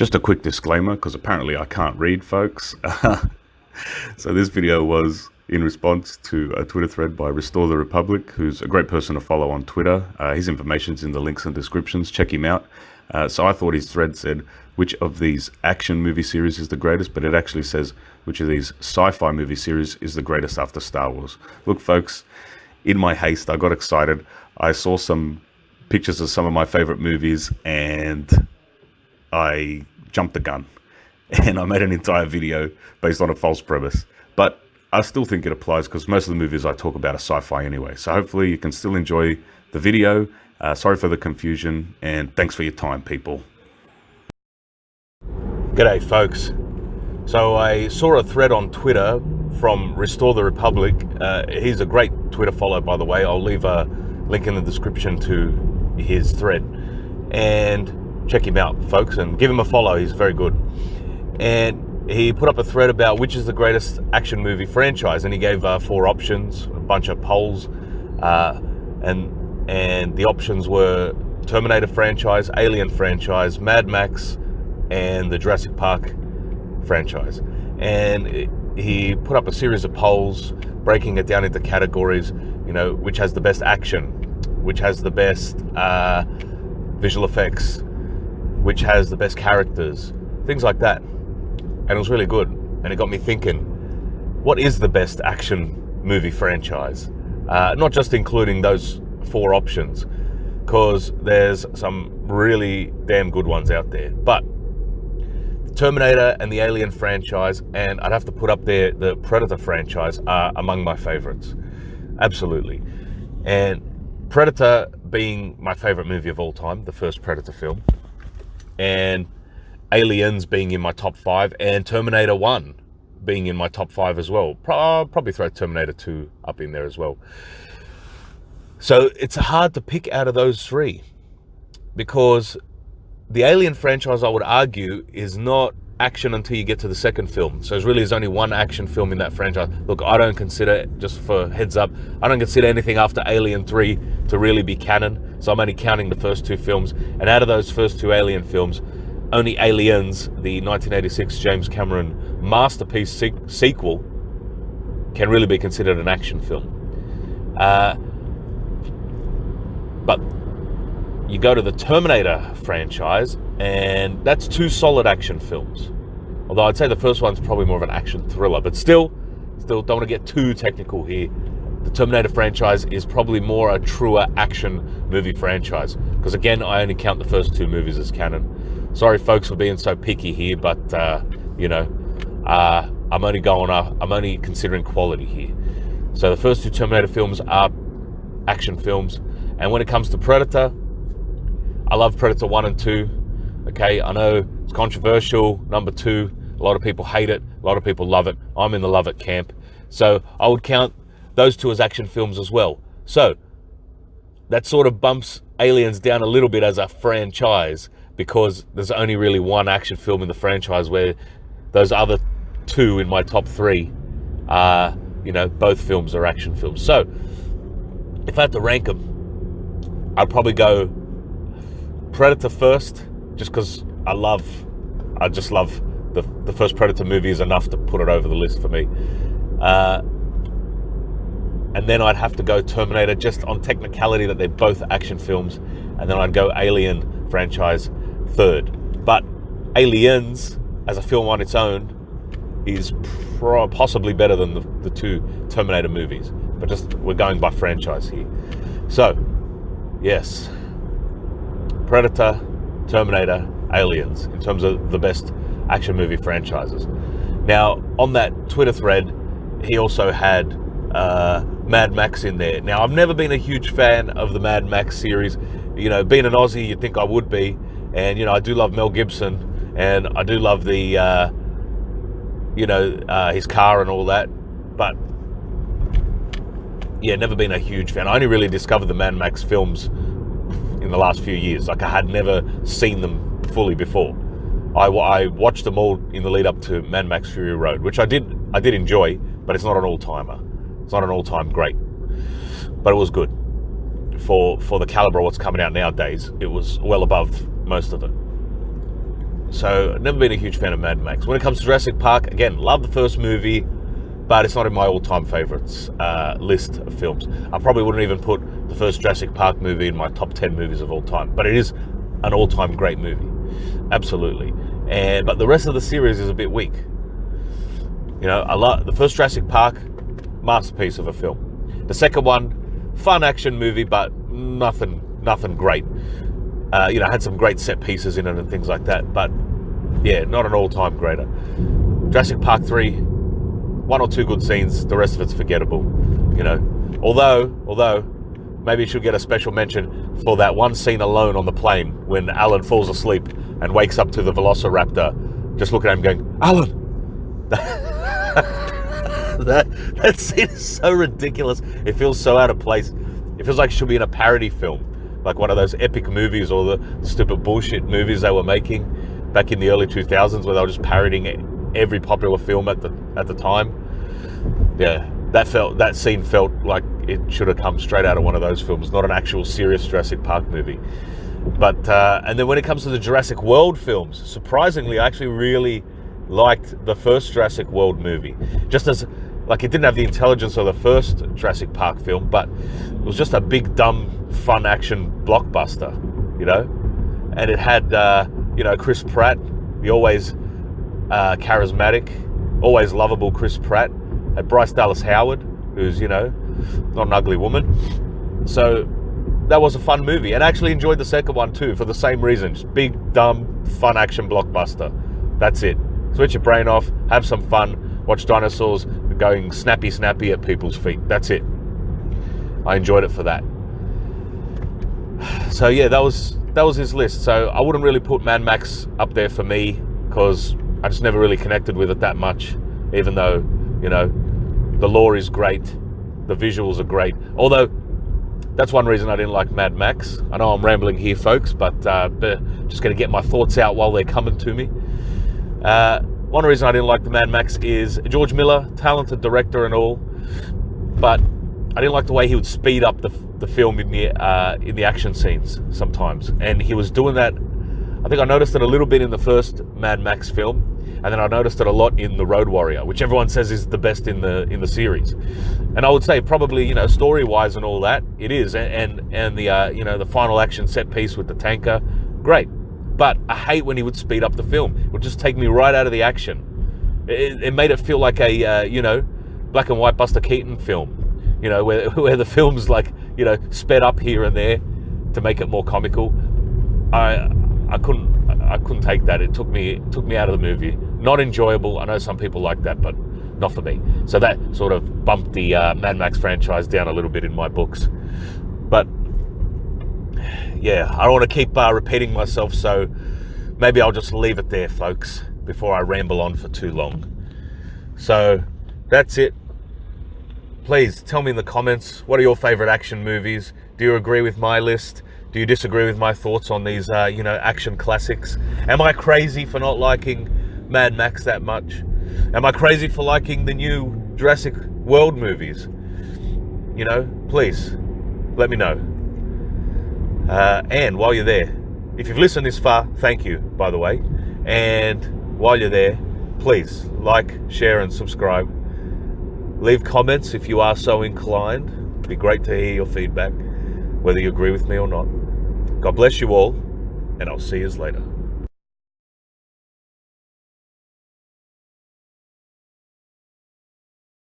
Just a quick disclaimer, because apparently I can't read, folks. So this video was in response to a Twitter thread by Restore the Republic, who's a great person to follow on Twitter. His information's in the links and descriptions. Check him out. So I thought his thread said, which of these action movie series is the greatest? But it actually says, which of these sci-fi movie series is the greatest after Star Wars? Look, folks, in my haste, I got excited. I saw some pictures of some of my favorite movies and I jumped the gun and I made an entire video based on a false premise. But I still think it applies because most of the movies I talk about are sci-fi anyway. So hopefully you can still enjoy the video. Sorry for the confusion, and thanks for your time, people. G'day, folks. So I saw a thread on Twitter from Restore the Republic. He's a great Twitter follow, by the way. I'll leave a link in the description to his thread. And check him out, folks, and give him a follow. He's very good. And he put up a thread about which is the greatest action movie franchise, and he gave 4 options, a bunch of polls, and the options were Terminator franchise, Alien franchise, Mad Max, and the Jurassic Park franchise. And he put up a series of polls, breaking it down into categories, you know, which has the best action, which has the best visual effects, which has the best characters, things like that. And it was really good. And it got me thinking, what is the best action movie franchise? Not just including those 4 options, because there's some really damn good ones out there. But the Terminator and the Alien franchise, and I'd have to put up there the Predator franchise, are among my favorites. Absolutely. And Predator being my favorite movie of all time, the first Predator film, and Aliens being in my top 5, and Terminator 1 being in my top 5 as well. I'll probably throw Terminator 2 up in there as well. So it's hard to pick out of those 3, because the Alien franchise, I would argue, is not action until you get to the second film. So there's only one action film in that franchise. Look, I don't consider, just for heads up, I don't consider anything after Alien 3 to really be canon. So I'm only counting the first 2 films. And out of those first 2 Alien films, only Aliens, the 1986 James Cameron masterpiece sequel, can really be considered an action film. But you go to the Terminator franchise, and that's 2 solid action films. Although I'd say the first one's probably more of an action thriller, but still don't want to get too technical here. The Terminator franchise is probably more a truer action movie franchise, because again, I only count the first 2 movies as canon. Sorry, folks, for being so picky here, but you know, I'm only considering quality here. So the first 2 Terminator films are action films, and when it comes to Predator, I love Predator 1 and 2. Okay, I know it's controversial. Number 2, a lot of people hate it, a lot of people love it. I'm in the love it camp. So I would count those 2 as action films as well. So that sort of bumps Aliens down a little bit as a franchise, because there's only really one action film in the franchise, where those other 2 in my top 3 are, you know, both films are action films. So if I had to rank them, I'd probably go Predator first, just because I just love the first Predator movie is enough to put it over the list for me. And then I'd have to go Terminator, just on technicality that they're both action films. And then I'd go Alien franchise third. But Aliens, as a film on its own, is possibly better than the 2 Terminator movies. But just, we're going by franchise here. So, yes, Predator, Terminator, Aliens, in terms of the best action movie franchises. Now, on that Twitter thread, he also had Mad Max in there. Now, I've never been a huge fan of the Mad Max series. You know, being an Aussie, you'd think I would be. And, you know, I do love Mel Gibson, and I do love the, his car and all that. But, yeah, never been a huge fan. I only really discovered the Mad Max films in the last few years. Like, I had never seen them fully before. I watched them all in the lead up to Mad Max Fury Road, which I did enjoy, but it's not an all-timer. It's not an all-time great, but it was good. For the caliber of what's coming out nowadays, it was well above most of it. So never been a huge fan of Mad Max. When it comes to Jurassic Park, again, love the first movie, but it's not in my all-time favorites list of films. I probably wouldn't even put the first Jurassic Park movie in my top 10 movies of all time, but it is an all-time great movie, absolutely. But the rest of the series is a bit weak. You know, I love the first Jurassic Park, masterpiece of a film. The second one, fun action movie, but nothing great. You know, had some great set pieces in it and things like that, but yeah, not an all-time greater. Jurassic Park 3, one or two good scenes, the rest of it's forgettable. You know, although maybe you should get a special mention for that one scene alone on the plane when Alan falls asleep and wakes up to the Velociraptor, just looking at him going, Alan! that scene is so ridiculous. It feels so out of place. It feels like it should be in a parody film, like one of those epic movies or the stupid bullshit movies they were making back in the early 2000s where they were just parodying every popular film at the time. Yeah, that scene felt like it should have come straight out of one of those films, not an actual serious Jurassic Park movie. But and then when it comes to the Jurassic World films, surprisingly, I actually really liked the first Jurassic World movie. Just as, like, it didn't have the intelligence of the first Jurassic Park film, but it was just a big, dumb, fun action blockbuster, you know? And it had, you know, Chris Pratt, the always charismatic, always lovable Chris Pratt. Had Bryce Dallas Howard, who's, you know, not an ugly woman. So that was a fun movie. And I actually enjoyed the second one too, for the same reason. Just big, dumb, fun action blockbuster. That's it. Switch your brain off, have some fun, watch dinosaurs going snappy at people's feet. That's it. I enjoyed it for that. So yeah, that was his list. So I wouldn't really put Mad Max up there for me because I just never really connected with it that much, even though, you know, the lore is great, the visuals are great. Although that's one reason I didn't like Mad Max. I know I'm rambling here, folks, but just going to get my thoughts out while they're coming to me. One reason I didn't like the Mad Max is George Miller, talented director and all, but I didn't like the way he would speed up the film in the action scenes sometimes, and he was doing that. I think I noticed it a little bit in the first Mad Max film, and then I noticed it a lot in The Road Warrior, which everyone says is the best in the series. And I would say probably, you know, story-wise and all that, it is, and the you know, the final action set piece with the tanker, great. But I hate when he would speed up the film. It would just take me right out of the action. It made it feel like a, you know, black and white Buster Keaton film, you know, where the film's like, you know, sped up here and there to make it more comical. I couldn't take that. It took me out of the movie. Not enjoyable. I know some people like that, but not for me. So that sort of bumped the Mad Max franchise down a little bit in my books. But yeah, I don't want to keep repeating myself, so maybe I'll just leave it there, folks, before I ramble on for too long. So that's it. Please tell me in the comments, what are your favorite action movies? Do you agree with my list? Do you disagree with my thoughts on these, you know, action classics? Am I crazy for not liking Mad Max that much? Am I crazy for liking the new Jurassic World movies? You know, please let me know. And while you're there, if you've listened this far, thank you, by the way. And while you're there, please like, share, and subscribe. Leave comments if you are so inclined. It'd be great to hear your feedback, whether you agree with me or not. God bless you all, and I'll see you later.